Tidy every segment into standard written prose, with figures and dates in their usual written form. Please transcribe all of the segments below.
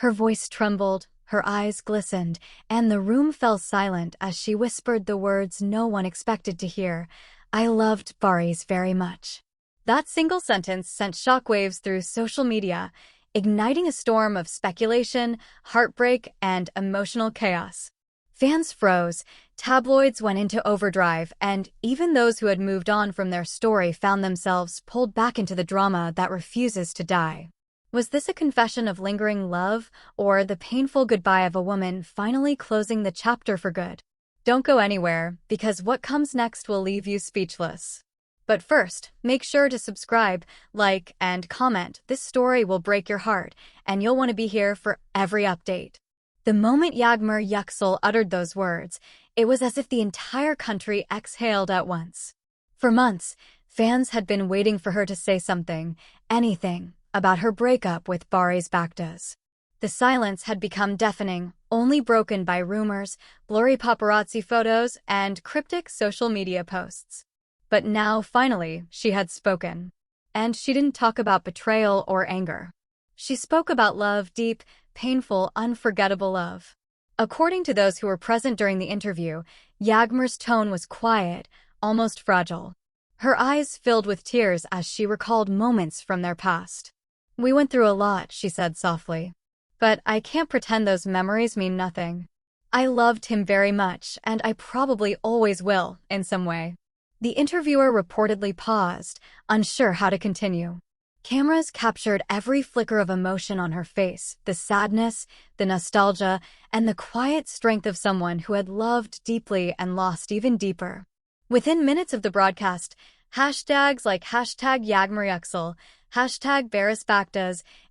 Her voice trembled, her eyes glistened, and the room fell silent as she whispered the words no one expected to hear. I loved Baris very much. That single sentence sent shockwaves through social media, igniting a storm of speculation, heartbreak, and emotional chaos. Fans froze, tabloids went into overdrive, and even those who had moved on from their story found themselves pulled back into the drama that refuses to die. Was this a confession of lingering love, or the painful goodbye of a woman finally closing the chapter for good? Don't go anywhere, because what comes next will leave you speechless. But first, make sure to subscribe, like, and comment. This story will break your heart, and you'll want to be here for every update. The moment Yağmur Yüksel uttered those words, it was as if the entire country exhaled at once. For months, fans had been waiting for her to say something, anything, about her breakup with Baris. The silence had become deafening, only broken by rumors, blurry paparazzi photos, and cryptic social media posts. But now, finally, she had spoken. And she didn't talk about betrayal or anger. She spoke about love, deep, painful, unforgettable love. According to those who were present during the interview, Yağmur's tone was quiet, almost fragile. Her eyes filled with tears as she recalled moments from their past. We went through a lot, she said softly. But I can't pretend those memories mean nothing. I loved him very much, and I probably always will, in some way. The interviewer reportedly paused, unsure how to continue. Cameras captured every flicker of emotion on her face, the sadness, the nostalgia, and the quiet strength of someone who had loved deeply and lost even deeper. Within minutes of the broadcast, hashtags like hashtag Yağmur Yüksel, hashtag Baris,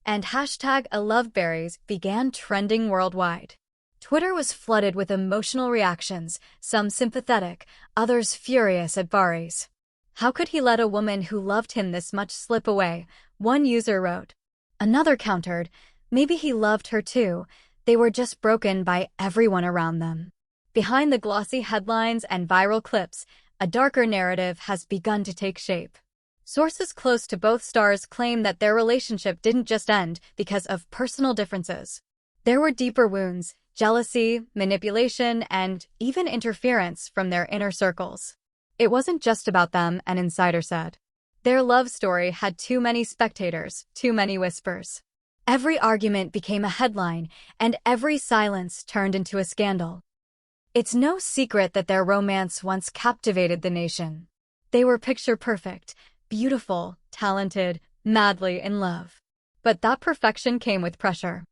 and hashtag #ILoveBaris began trending worldwide. Twitter was flooded with emotional reactions, some sympathetic, others furious at Baris. How could he let a woman who loved him this much slip away? One user wrote. Another countered, maybe he loved her too, they were just broken by everyone around them. Behind the glossy headlines and viral clips, a darker narrative has begun to take shape. Sources close to both stars claim that their relationship didn't just end because of personal differences. There were deeper wounds, jealousy, manipulation, and even interference from their inner circles. It wasn't just about them, an insider said. Their love story had too many spectators, too many whispers. Every argument became a headline, and every silence turned into a scandal. It's no secret that their romance once captivated the nation. They were picture-perfect, beautiful, talented, madly in love. But that perfection came with pressure.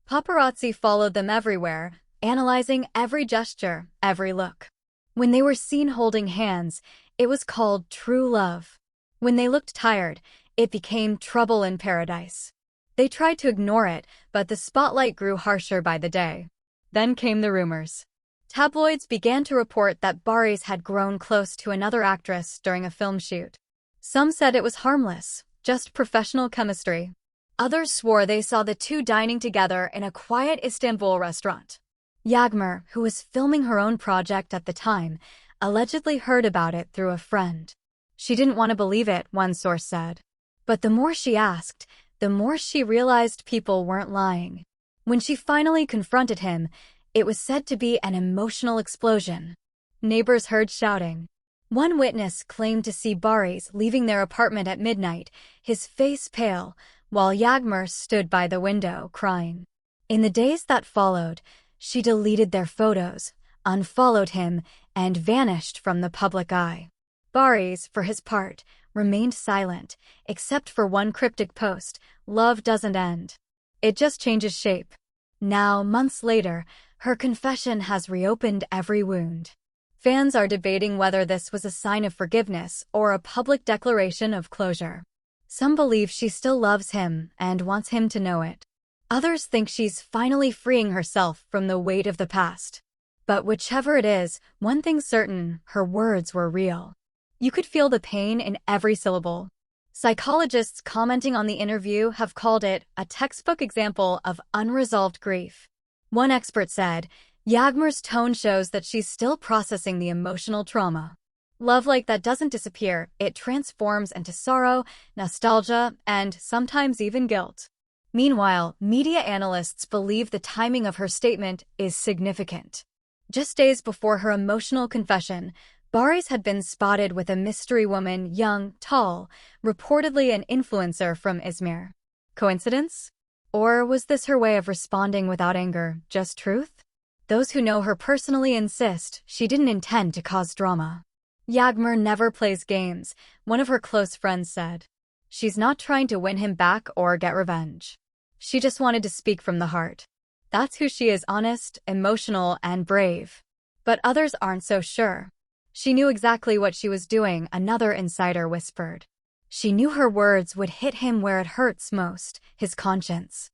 Paparazzi followed them everywhere, analyzing every gesture, every look. When they were seen holding hands, it was called true love. When they looked tired, it became trouble in paradise. They tried to ignore it, but the spotlight grew harsher by the day. Then came the rumors. Tabloids began to report that Baris had grown close to another actress during a film shoot. Some said it was harmless, just professional chemistry. Others swore they saw the two dining together in a quiet Istanbul restaurant. Yağmur, who was filming her own project at the time, allegedly heard about it through a friend. She didn't want to believe it, one source said. But the more she asked, the more she realized people weren't lying. When she finally confronted him, it was said to be an emotional explosion. Neighbors heard shouting. One witness claimed to see Baris leaving their apartment at midnight, his face pale, while Yağmur stood by the window, crying. In the days that followed, she deleted their photos, unfollowed him, and vanished from the public eye. Baris, for his part, remained silent, except for one cryptic post, "Love doesn't end. It just changes shape." Now, months later, her confession has reopened every wound. Fans are debating whether this was a sign of forgiveness or a public declaration of closure. Some believe she still loves him and wants him to know it. Others think she's finally freeing herself from the weight of the past. But whichever it is, one thing's certain, her words were real. You could feel the pain in every syllable. Psychologists commenting on the interview have called it a textbook example of unresolved grief. One expert said, Yağmur's tone shows that she's still processing the emotional trauma. Love like that doesn't disappear, it transforms into sorrow, nostalgia, and sometimes even guilt. Meanwhile, media analysts believe the timing of her statement is significant. Just days before her emotional confession, Baris had been spotted with a mystery woman, young, tall, reportedly an influencer from Izmir. Coincidence? Or was this her way of responding without anger, just truth? Those who know her personally insist she didn't intend to cause drama. Yağmur never plays games, one of her close friends said. She's not trying to win him back or get revenge. She just wanted to speak from the heart. That's who she is, honest, emotional, and brave. But others aren't so sure. She knew exactly what she was doing, another insider whispered. She knew her words would hit him where it hurts most, his conscience.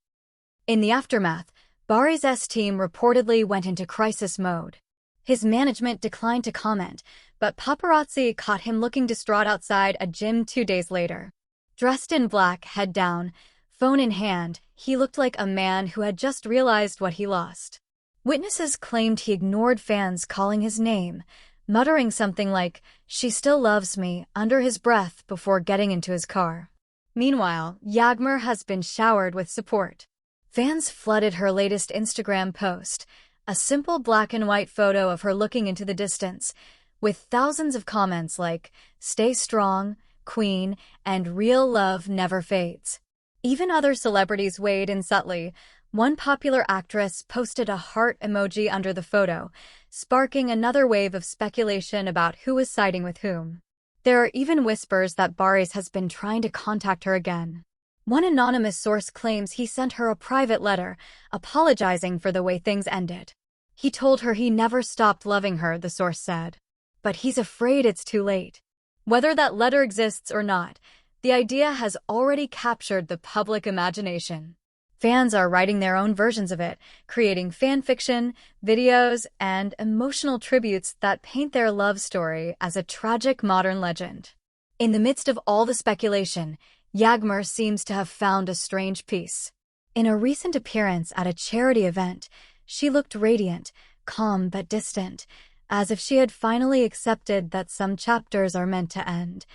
In the aftermath, Baris's team reportedly went into crisis mode. His management declined to comment, but paparazzi caught him looking distraught outside a gym 2 days later. Dressed in black, head down, phone in hand, he looked like a man who had just realized what he lost. Witnesses claimed he ignored fans calling his name, muttering something like, "She still loves me," under his breath before getting into his car. Meanwhile, Yağmur has been showered with support. Fans flooded her latest Instagram post, a simple black and white photo of her looking into the distance, with thousands of comments like, "Stay strong, Queen," and "Real love never fades." Even other celebrities weighed in subtly. One popular actress posted a heart emoji under the photo, sparking another wave of speculation about who was siding with whom. There are even whispers that Baris has been trying to contact her again. One anonymous source claims he sent her a private letter, apologizing for the way things ended. He told her he never stopped loving her, the source said. But he's afraid it's too late. Whether that letter exists or not, the idea has already captured the public imagination. Fans are writing their own versions of it, creating fan fiction, videos, and emotional tributes that paint their love story as a tragic modern legend. In the midst of all the speculation, Yağmur seems to have found a strange peace. In a recent appearance at a charity event, she looked radiant, calm but distant, as if she had finally accepted that some chapters are meant to end,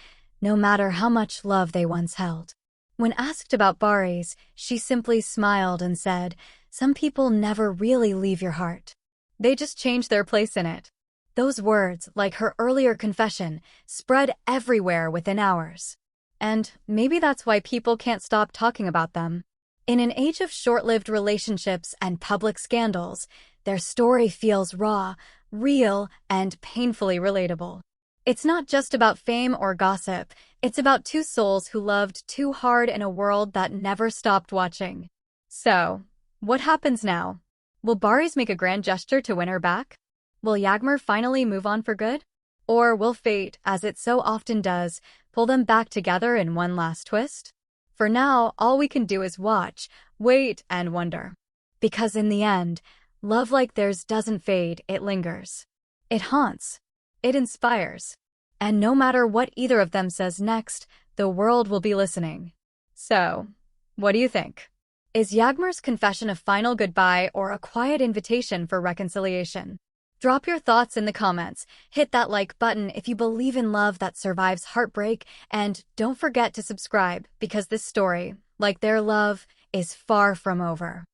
no matter how much love they once held. When asked about Baris, she simply smiled and said, "Some people never really leave your heart. They just change their place in it." Those words, like her earlier confession, spread everywhere within hours. And maybe that's why people can't stop talking about them. In an age of short-lived relationships and public scandals, their story feels raw, real, and painfully relatable. It's not just about fame or gossip, it's about two souls who loved too hard in a world that never stopped watching. So, what happens now? Will Baris make a grand gesture to win her back? Will Yağmur finally move on for good? Or will fate, as it so often does, pull them back together in one last twist? For now, all we can do is watch, wait, and wonder. Because in the end, love like theirs doesn't fade, it lingers. It haunts. It inspires. And no matter what either of them says next, the world will be listening. So, what do you think? Is Yağmur's confession a final goodbye or a quiet invitation for reconciliation? Drop your thoughts in the comments, hit that like button if you believe in love that survives heartbreak, and don't forget to subscribe because this story, like their love, is far from over.